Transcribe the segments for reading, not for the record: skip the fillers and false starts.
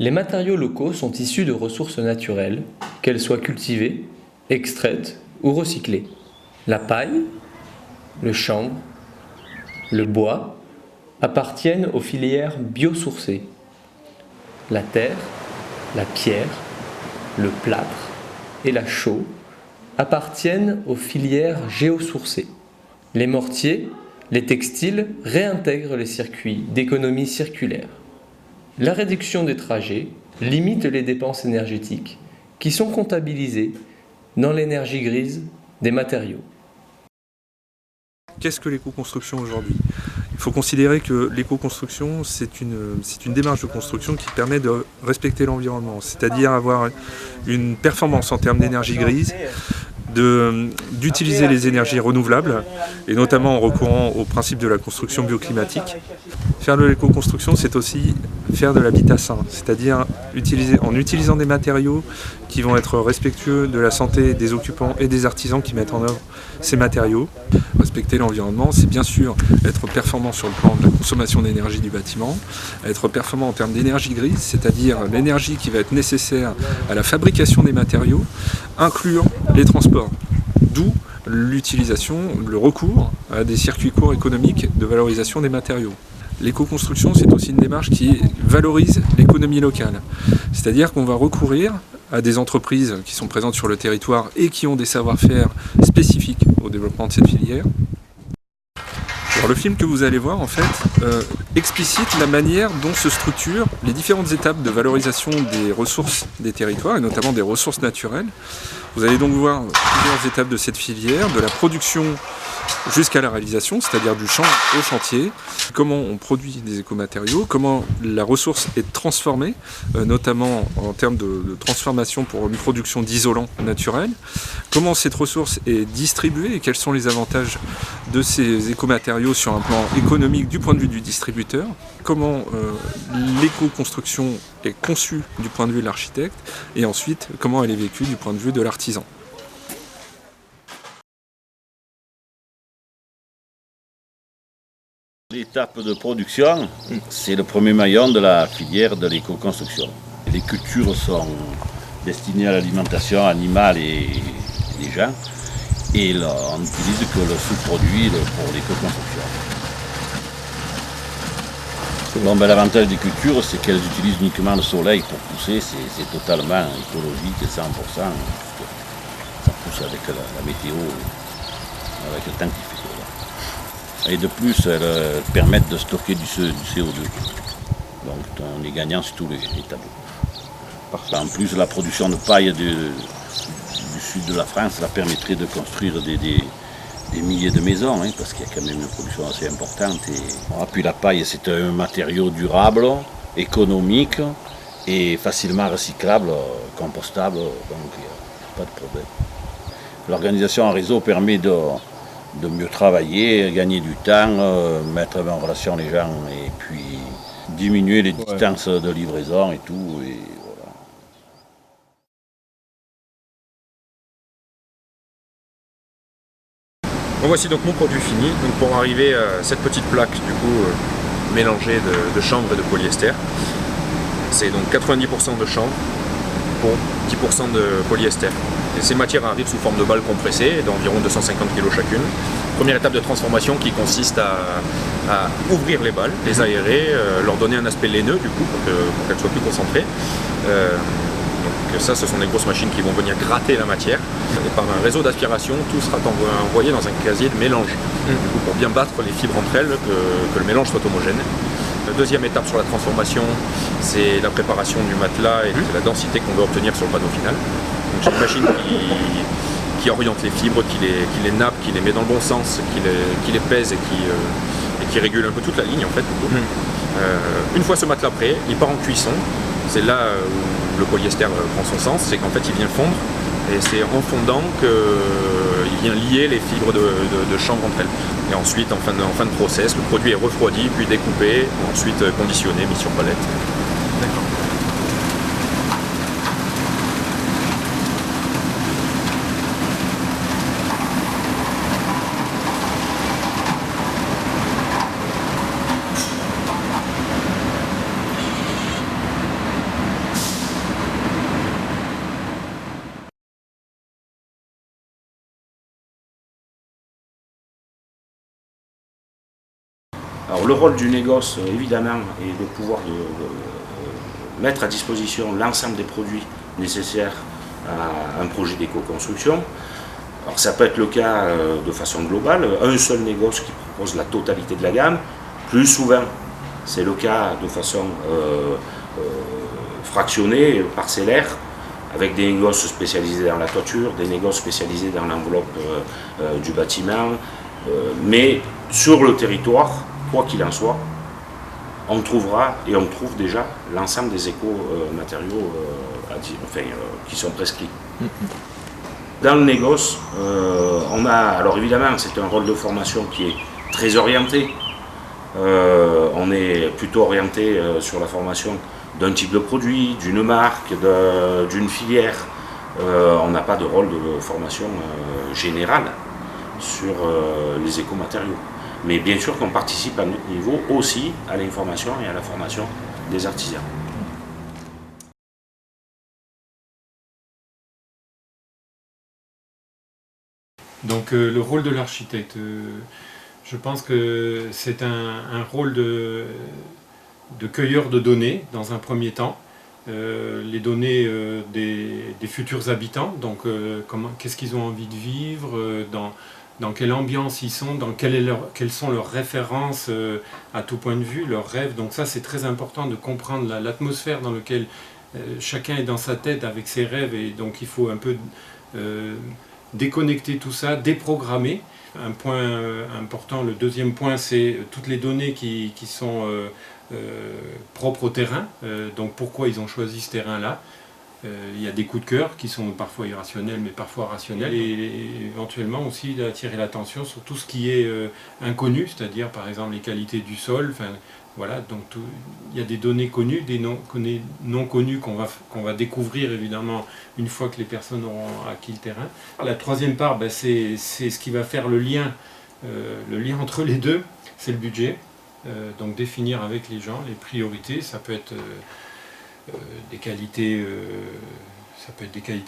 Les matériaux locaux sont issus de ressources naturelles, qu'elles soient cultivées, extraites ou recyclées. La paille, le chanvre, le bois appartiennent aux filières biosourcées. La terre, la pierre, le plâtre et la chaux appartiennent aux filières géosourcées. Les mortiers, les textiles réintègrent les circuits d'économie circulaire. La réduction des trajets limite les dépenses énergétiques qui sont comptabilisées dans l'énergie grise des matériaux. Qu'est-ce que l'éco-construction aujourd'hui ? Il faut considérer que l'éco-construction, c'est une démarche de construction qui permet de respecter l'environnement, c'est-à-dire avoir une performance en termes d'énergie grise, d'utiliser les énergies renouvelables, et notamment en recourant au principe de la construction bioclimatique. Faire de l'éco-construction, c'est aussi faire de l'habitat sain, c'est-à-dire en utilisant des matériaux qui vont être respectueux de la santé des occupants et des artisans qui mettent en œuvre ces matériaux. Respecter l'environnement, c'est bien sûr être performant sur le plan de la consommation d'énergie du bâtiment, être performant en termes d'énergie grise, c'est-à-dire l'énergie qui va être nécessaire à la fabrication des matériaux, inclure les transports, d'où l'utilisation, le recours à des circuits courts économiques de valorisation des matériaux. L'éco-construction, c'est aussi une démarche qui valorise l'économie locale. C'est-à-dire qu'on va recourir à des entreprises qui sont présentes sur le territoire et qui ont des savoir-faire spécifiques au développement de cette filière. Alors, le film que vous allez voir, en fait, explicite la manière dont se structurent les différentes étapes de valorisation des ressources des territoires, et notamment des ressources naturelles. Vous allez donc voir plusieurs étapes de cette filière, de la production jusqu'à la réalisation, c'est-à-dire du champ au chantier, comment on produit des écomatériaux, comment la ressource est transformée, notamment en termes de transformation pour une production d'isolants naturels, comment cette ressource est distribuée et quels sont les avantages de ces écomatériaux sur un plan économique du point de vue du distributeur, comment l'éco-construction est conçue du point de vue de l'architecte, et ensuite comment elle est vécue du point de vue de l'artisan. L'étape de production, c'est le premier maillon de la filière de l'éco-construction. Les cultures sont destinées à l'alimentation animale et des gens, et là, on n'utilise que le sous-produit pour l'éco-construction. Bon, l'avantage des cultures, c'est qu'elles utilisent uniquement le soleil pour pousser, c'est totalement écologique, 100%. Ça pousse avec la météo, avec le temps qu'il fait. Et de plus, elles permettent de stocker du CO2. Donc on est gagnant sur tous les tableaux. En plus, la production de paille du sud de la France, ça permettrait de construire des milliers de maisons, hein, parce qu'il y a quand même une production assez importante. Puis la paille, c'est un matériau durable, économique et facilement recyclable, compostable, donc il n'y a pas de problème. L'organisation en réseau permet de mieux travailler, gagner du temps, mettre en relation les gens et puis diminuer les distances de livraison et tout. Et voilà. Bon, voici donc mon produit fini. Donc pour arriver à cette petite plaque du coup mélangée de chanvre et de polyester, c'est donc 90% de chanvre pour 10% de polyester. Et ces matières arrivent sous forme de balles compressées d'environ 250 kg chacune. Première étape de transformation qui consiste à ouvrir les balles, les aérer, leur donner un aspect laineux du coup pour qu'elles soient plus concentrées. Donc ça, ce sont des grosses machines qui vont venir gratter la matière. Et par un réseau d'aspiration, tout sera envoyé dans un casier de mélange. Du coup, pour bien battre les fibres entre elles, que le mélange soit homogène. La deuxième étape sur la transformation, c'est la préparation du matelas et la densité qu'on veut obtenir sur le panneau final. Donc j'ai une machine qui oriente les fibres, qui les nappe, qui les met dans le bon sens, qui les pèse et qui régule un peu toute la ligne en fait. Une fois ce matelas prêt, il part en cuisson. C'est là où le polyester prend son sens, c'est qu'en fait il vient fondre et c'est en fondant qu'il vient lier les fibres de chanvre entre elles. Et ensuite, en fin de process, le produit est refroidi, puis découpé, ensuite conditionné, mis sur palette. D'accord. Alors le rôle du négoce, évidemment, est de pouvoir mettre à disposition l'ensemble des produits nécessaires à un projet d'éco-construction. Alors ça peut être le cas de façon globale, un seul négoce qui propose la totalité de la gamme. Plus souvent, c'est le cas de façon fractionnée, parcellaire, avec des négoces spécialisés dans la toiture, des négoces spécialisés dans l'enveloppe du bâtiment. Mais sur le territoire, quoi qu'il en soit, on trouvera et on trouve déjà l'ensemble des éco-matériaux qui sont prescrits. Dans le négoce, alors évidemment c'est un rôle de formation qui est très orienté. On est plutôt orienté sur la formation d'un type de produit, d'une marque, d'une filière. On n'a pas de rôle de formation générale sur les écomatériaux. Mais bien sûr qu'on participe à notre niveau aussi à l'information et à la formation des artisans. Donc le rôle de l'architecte, je pense que c'est un rôle de cueilleur de données dans un premier temps. Les données des futurs habitants, donc qu'est-ce qu'ils ont envie de vivre, dans quelle ambiance ils sont, quelles sont leurs références à tout point de vue, leurs rêves. Donc ça c'est très important de comprendre l'atmosphère dans laquelle chacun est dans sa tête avec ses rêves, et donc il faut un peu déconnecter tout ça, déprogrammer. Un point important, le deuxième point, c'est toutes les données qui sont propres au terrain. Donc pourquoi ils ont choisi ce terrain-là. Il y a des coups de cœur qui sont parfois irrationnels mais parfois rationnels, et éventuellement aussi d'attirer l'attention sur tout ce qui est inconnu, c'est-à-dire par exemple les qualités du sol. Voilà, donc il y a des données connues, des non connues qu'on va découvrir évidemment une fois que les personnes auront acquis le terrain. La troisième part, c'est ce qui va faire le lien entre les deux, c'est le budget. Donc définir avec les gens les priorités. Ça peut être des qualités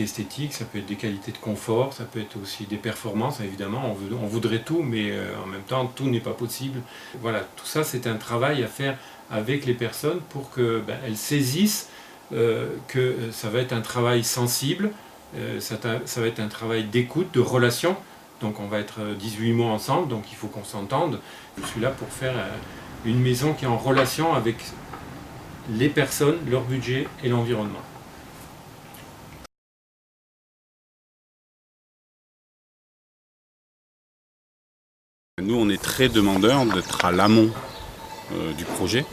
esthétiques, ça peut être des qualités de confort, ça peut être aussi des performances. Évidemment, on voudrait tout, mais en même temps, tout n'est pas possible. Voilà, tout ça, c'est un travail à faire avec les personnes pour qu'elles saisissent que ça va être un travail sensible, ça va être un travail d'écoute, de relation. Donc on va être 18 mois ensemble, donc il faut qu'on s'entende. Je suis là pour faire une maison qui est en relation avec les personnes, leur budget et l'environnement. Nous, on est très demandeurs d'être à l'amont du projet,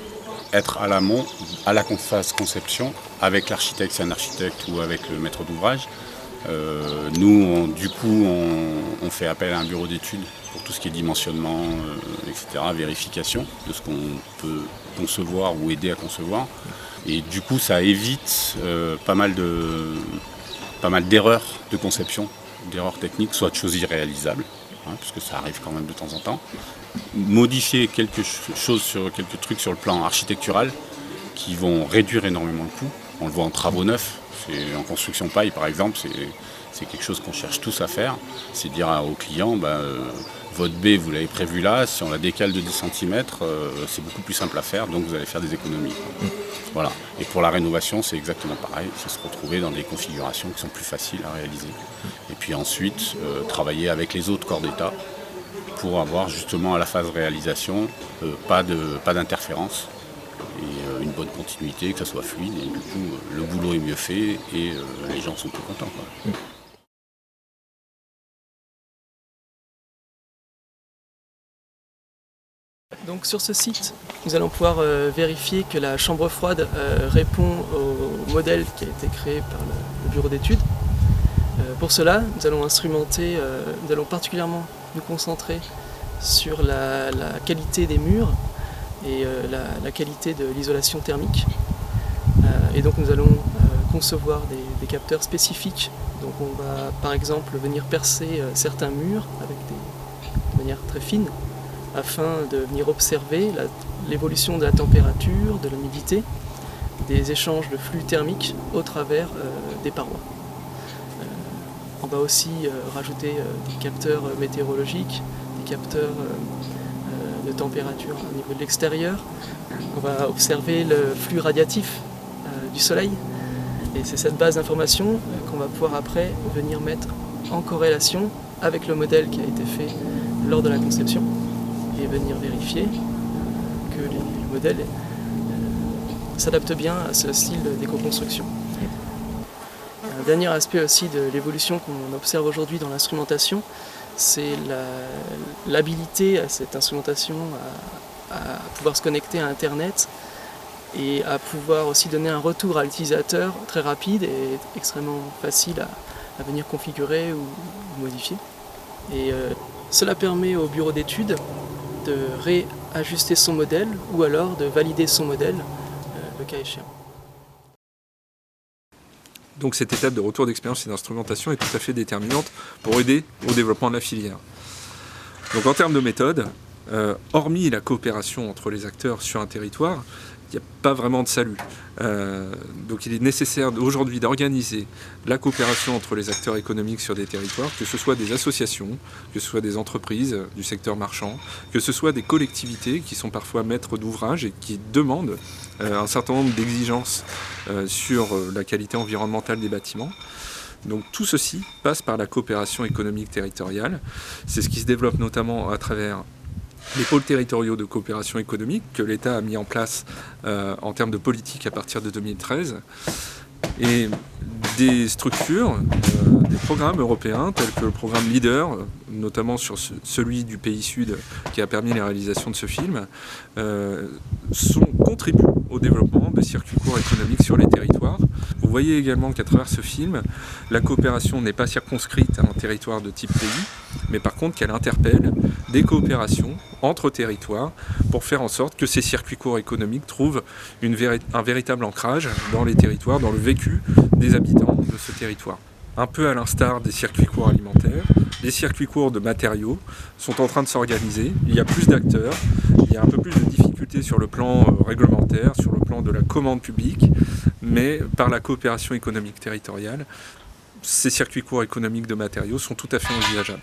être à l'amont, à la phase conception, avec l'architecte, c'est un architecte, ou avec le maître d'ouvrage. Nous, on fait appel à un bureau d'études pour tout ce qui est dimensionnement, etc., vérification de ce qu'on peut concevoir ou aider à concevoir. Et du coup, ça évite pas mal d'erreurs de conception, d'erreurs techniques, soit de choses irréalisables, puisque ça arrive quand même de temps en temps. Modifier quelques trucs sur le plan architectural qui vont réduire énormément le coût. On le voit en travaux neufs, en construction paille par exemple, c'est quelque chose qu'on cherche tous à faire. C'est dire aux clients, votre baie vous l'avez prévu là, si on la décale de 10 cm, c'est beaucoup plus simple à faire, donc vous allez faire des économies. Voilà. Et pour la rénovation, c'est exactement pareil, c'est se retrouver dans des configurations qui sont plus faciles à réaliser. Et puis ensuite, travailler avec les autres corps d'État pour avoir justement à la phase réalisation pas d'interférence et une bonne continuité, que ça soit fluide, et du coup le boulot est mieux fait et les gens sont plus contents, quoi. Donc sur ce site, nous allons pouvoir vérifier que la chambre froide répond au modèle qui a été créé par le bureau d'études. Pour cela, nous allons instrumenter, nous allons particulièrement nous concentrer sur la qualité des murs et la qualité de l'isolation thermique. Et donc nous allons concevoir des capteurs spécifiques. Donc on va par exemple venir percer certains murs de manière très fine, afin de venir observer l'évolution de la température, de l'humidité, des échanges de flux thermiques au travers des parois. On va aussi rajouter des capteurs météorologiques, des capteurs de température au niveau de l'extérieur. On va observer le flux radiatif du soleil. Et c'est cette base d'informations qu'on va pouvoir après venir mettre en corrélation avec le modèle qui a été fait lors de la conception et venir vérifier que le modèle s'adapte bien à ce style d'éco-construction. Un dernier aspect aussi de l'évolution qu'on observe aujourd'hui dans l'instrumentation, c'est l'habilité à cette instrumentation à pouvoir se connecter à Internet et à pouvoir aussi donner un retour à l'utilisateur très rapide et extrêmement facile à venir configurer ou modifier. Et cela permet au bureau d'études de réajuster son modèle ou alors de valider son modèle le cas échéant. Donc cette étape de retour d'expérience et d'instrumentation est tout à fait déterminante pour aider au développement de la filière. Donc en termes de méthode, hormis la coopération entre les acteurs sur un territoire, il n'y a pas vraiment de salut. Donc il est nécessaire aujourd'hui d'organiser la coopération entre les acteurs économiques sur des territoires, que ce soit des associations, que ce soit des entreprises du secteur marchand, que ce soit des collectivités qui sont parfois maîtres d'ouvrage et qui demandent un certain nombre d'exigences sur la qualité environnementale des bâtiments. Donc tout ceci passe par la coopération économique territoriale. C'est ce qui se développe notamment à travers les pôles territoriaux de coopération économique que l'État a mis en place en termes de politique à partir de 2013 et des structures, des programmes européens tels que le programme LEADER, notamment sur celui du pays sud qui a permis la réalisation de ce film, contribuent au développement des circuits courts économiques sur les territoires. Vous voyez également qu'à travers ce film, la coopération n'est pas circonscrite à un territoire de type pays, mais par contre qu'elle interpelle des coopérations entre territoires pour faire en sorte que ces circuits courts économiques trouvent un véritable ancrage dans les territoires, dans le vécu des habitants de ce territoire. Un peu à l'instar des circuits courts alimentaires, les circuits courts de matériaux sont en train de s'organiser. Il y a plus d'acteurs, il y a un peu plus de difficultés sur le plan réglementaire, sur le plan de la commande publique, mais par la coopération économique territoriale, ces circuits courts économiques de matériaux sont tout à fait envisageables.